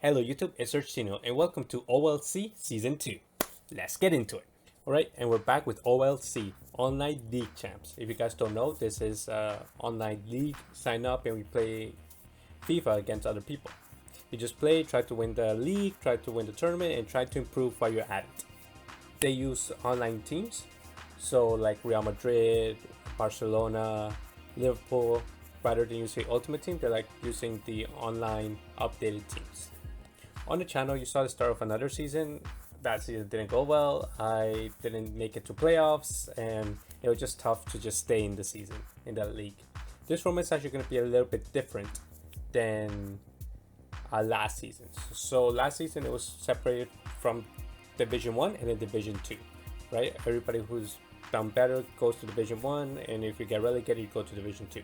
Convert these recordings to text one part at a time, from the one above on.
Hello YouTube, it's Sergtino and welcome to OLC Season 2. Let's get into it. Alright, and we're back with OLC, Online League Champs. If you guys don't know, this is online league. Sign up and we play FIFA against other people. You just play, try to win the league, try to win the tournament, and try to improve while you're at it. They use online teams, so like Real Madrid, Barcelona, Liverpool. Rather than using Ultimate Team, they're like using the online updated teams. On the channel, you saw the start of another season. That season didn't go well. I didn't make it to playoffs, and it was just tough to just stay in the season, in that league. This format is actually going to be a little bit different than last season. So last season, it was separated from Division 1 and then Division 2, right? Everybody who's done better goes to Division 1, and if you get relegated, you go to Division 2.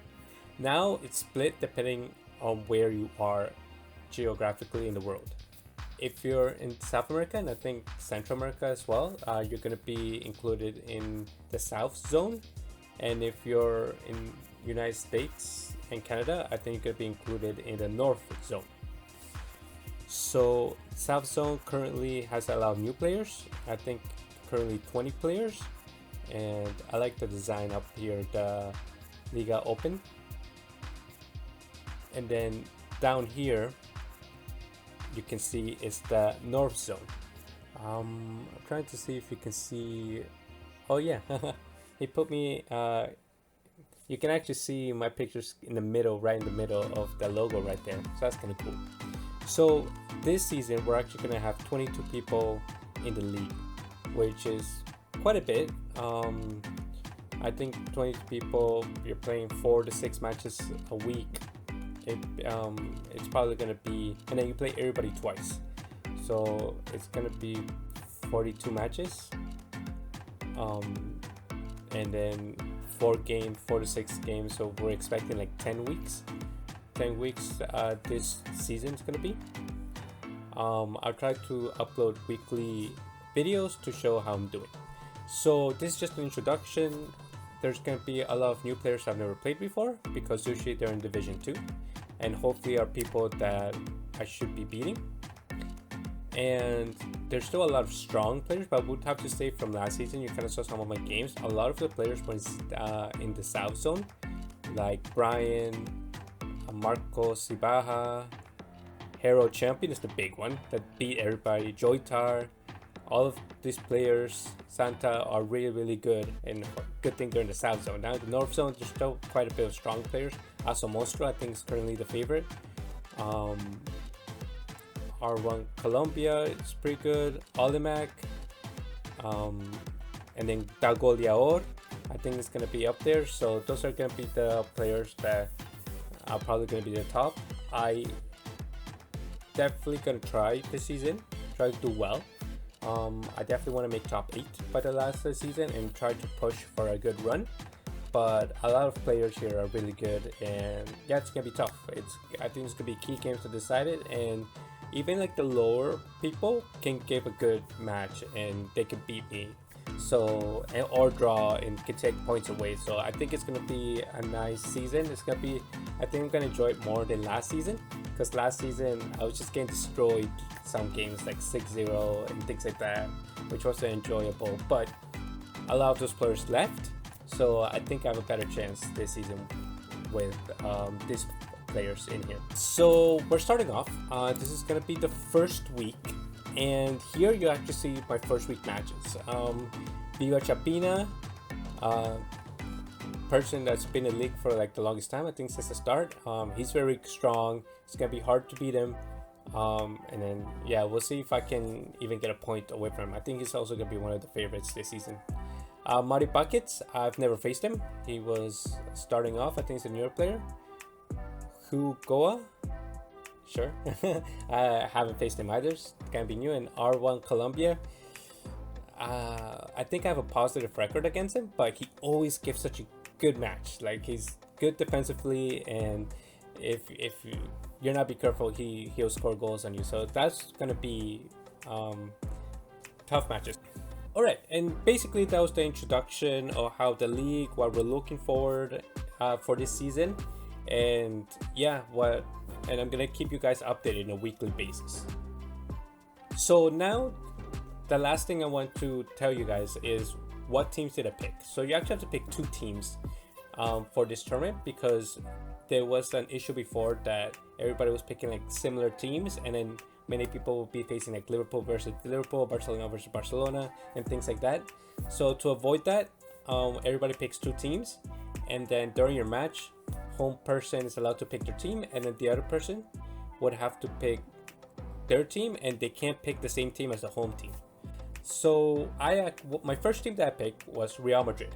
Now it's split depending on where you are geographically in the world. If you're in South America, and I think Central America as well, you're going to be included in the South Zone. And if you're in United States and Canada, I think you're going to be included in the North Zone. So South Zone currently has a lot of new players. I think currently 20 players. And I like the design up here, the Liga Open. And then down here, you can see it's the North Zone. I'm trying to see if you can see. Oh yeah, he put me. You can actually see my pictures in the middle, right in the middle of the logo right there. So that's kind of cool. So this season, we're actually gonna have 22 people in the league, which is quite a bit. I think 22 people. You're playing 4 to 6 matches a week. It's probably gonna be, and then you play everybody twice, so it's gonna be 42 matches, and then 4 to 6 games. So we're expecting like 10 weeks. This season's gonna be. I'll try to upload weekly videos to show how I'm doing. So this is just an introduction. There's going to be a lot of new players I've never played before, because usually they're in Division 2, and hopefully are people that I should be beating. And there's still a lot of strong players, but I would have to say from last season, you kind of saw some of my games. A lot of the players were in the South Zone, like Brian, Marco Sibaha, Hero Champion is the big one that beat everybody, Joytar. All of these players, Santa, are really good, and good thing they're in the South Zone. Now in the North Zone, there's still quite a bit of strong players. Also Monstro, I think, is currently the favorite. R1 Colombia, it's pretty good. Olimac, and then Dagoleador, I think it's going to be up there. So those are going to be the players that are probably going to be the top. I definitely going to try this season, try to do well. I definitely want to make top 8 by the last season and try to push for a good run. But a lot of players here are really good, and yeah, it's gonna be tough. I think it's gonna be key games to decide it, and even like the lower people can give a good match and they can beat me. So, or draw and can take points away. So I think it's gonna be a nice season. I think I'm gonna enjoy it more than last season, because last season I was just getting destroyed some games like 6-0 and things like that, which wasn't enjoyable. But a lot of those players left, so I think I have a better chance this season with these players in here. So we're starting off. This is gonna be the first week, and here you actually see my first week matches. Viva Chapina, person that's been in the league for like the longest time, I think since the start. He's very strong. It's gonna be hard to beat him. And then yeah, we'll see if I can even get a point away from him. I think he's also gonna be one of the favorites this season. Mari Buckets, I've never faced him. He was starting off. I think he's a newer player. Hugoa, sure. I haven't faced him either. It's gonna be new. And R1 Colombia, I think I have a positive record against him, but he always gives such a good match. Like, he's good defensively, and if you're not be careful, he'll score goals on you. So that's gonna be tough matches. All right, and basically that was the introduction of how the league, what we're looking forward for this season, and yeah, what and I'm gonna keep you guys updated on a weekly basis. So now, the last thing I want to tell you guys is what teams did I pick. So you actually have to pick 2 teams for this tournament, because there was an issue before that everybody was picking like similar teams, and then many people will be facing like Liverpool versus Liverpool, Barcelona versus Barcelona, and things like that. So to avoid that, everybody picks 2 teams, and then during your match, home person is allowed to pick their team, and then the other person would have to pick their team, and they can't pick the same team as the home team. So my first team that I picked was Real Madrid.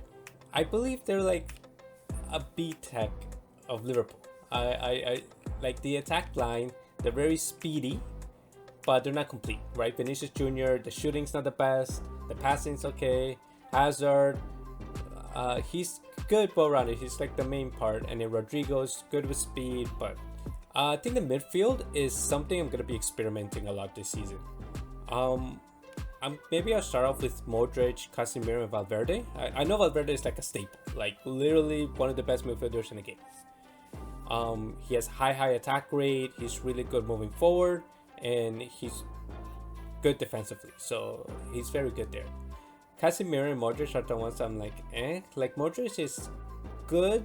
I believe they're like a B Tech of Liverpool. I like the attack line. They're very speedy, but they're not complete, right? Vinicius Jr., the shooting's not the best, the passing's okay. Hazard, he's good well rounded. He's like the main part, and then Rodrigo's good with speed, but I think the midfield is something I'm gonna be experimenting a lot this season. Maybe I'll start off with Modric, Casemiro, and Valverde. I know Valverde is like a staple, like literally one of the best midfielders in the game. He has high attack rate. He's really good moving forward, and he's good defensively. So he's very good there. Casemiro and Modric are the ones I'm like, Like Modric is good,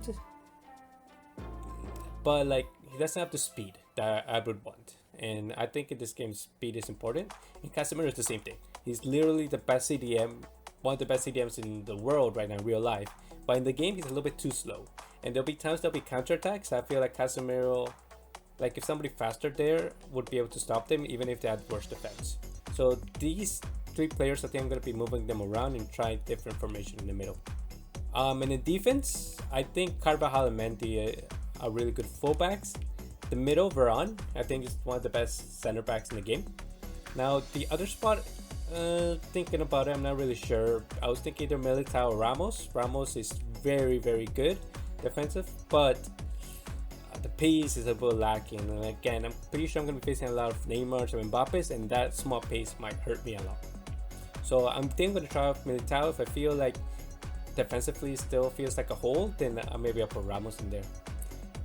but like he doesn't have the speed that I would want. And I think in this game, speed is important. And Casemiro is the same thing. He's literally the best CDM, one of the best CDMs in the world right now in real life. But in the game, he's a little bit too slow. And there'll be times there'll be counterattacks. I feel like Casemiro, like if somebody faster there, would be able to stop them, even if they had worse defense. So these 3 players, I think I'm going to be moving them around and try different formation in the middle. And in defense, I think Carvajal and Mendy are really good fullbacks. The middle, Varane, I think is one of the best center backs in the game. Now, the other spot, thinking about it, I'm not really sure. I was thinking either Militao or Ramos. Ramos is very good defensive, but the pace is a bit lacking. And again, I'm pretty sure I'm going to be facing a lot of Neymars or Mbappe's, and that small pace might hurt me a lot. So I think I'm going to try out Militao. If I feel like defensively still feels like a hole, then maybe I'll put Ramos in there.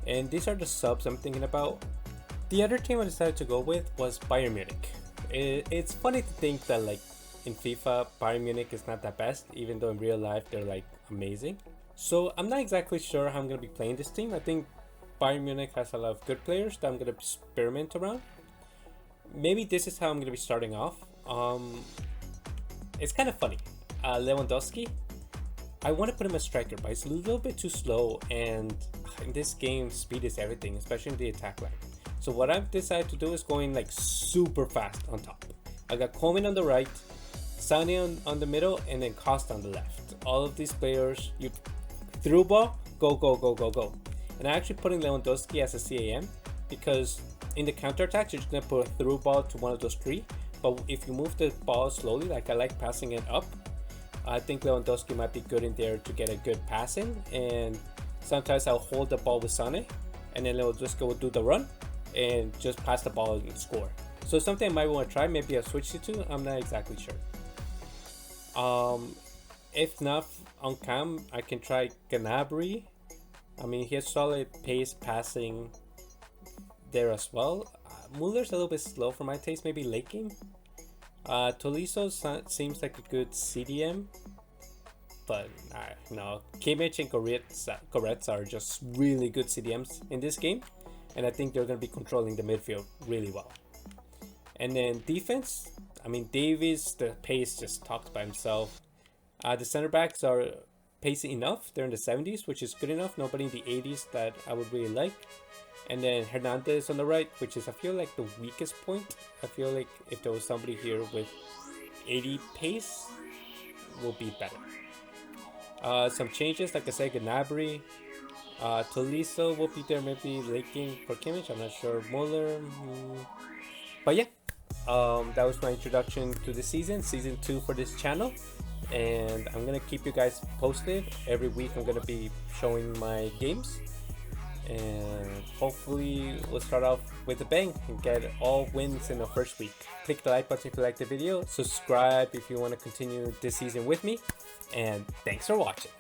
And these are the subs I'm thinking about. The other team I decided to go with was Bayern Munich. It's funny to think that like in FIFA, Bayern Munich is not that best, even though in real life they're like amazing. So I'm not exactly sure how I'm going to be playing this team. I think Bayern Munich has a lot of good players that I'm going to experiment around. Maybe this is how I'm going to be starting off. It's kind of funny. Lewandowski, I want to put him as striker, but he's a little bit too slow, and in this game, speed is everything, especially in the attack line. So what I've decided to do is going like super fast on top. I got Coleman on the right, Sané on the middle, and then Costa on the left. All of these players, you through ball, go. And I'm actually putting Lewandowski as a CAM because in the counterattack, you're just going to put a through ball to one of those 3. But if you move the ball slowly, like I like passing it up, I think Lewandowski might be good in there to get a good pass in. And sometimes I'll hold the ball with Sané, and then Lewandowski will do the run and just pass the ball and score. So something I might want to try. Maybe I'll switch it to. I'm not exactly sure. If not on cam, I can try Gnabry. I mean, he has solid pace passing there as well. Muller's a little bit slow for my taste. Maybe late game. Tolisso seems like a good CDM, but no. Kimmich and Goretzka are just really good CDMs in this game, and I think they're going to be controlling the midfield really well. And then defense, I mean, Davies, the pace just talks by himself. The center backs are pacing enough. They're in the 70s, which is good enough. Nobody in the 80s that I would really like. And then Hernandez on the right, which is, I feel like, the weakest point. I feel like if there was somebody here with 80 pace, will be better. Some changes, like I said, Gnabry. Tolisso will be there, maybe late game for Kimmich. I'm not sure. Muller. But yeah, that was my introduction to the season 2 for this channel. And I'm going to keep you guys posted. Every week I'm going to be showing my games. And hopefully we'll start off with a bang and get all wins in the first week. Click the like button if you like the video. Subscribe if you want to continue this season with me. And thanks for watching.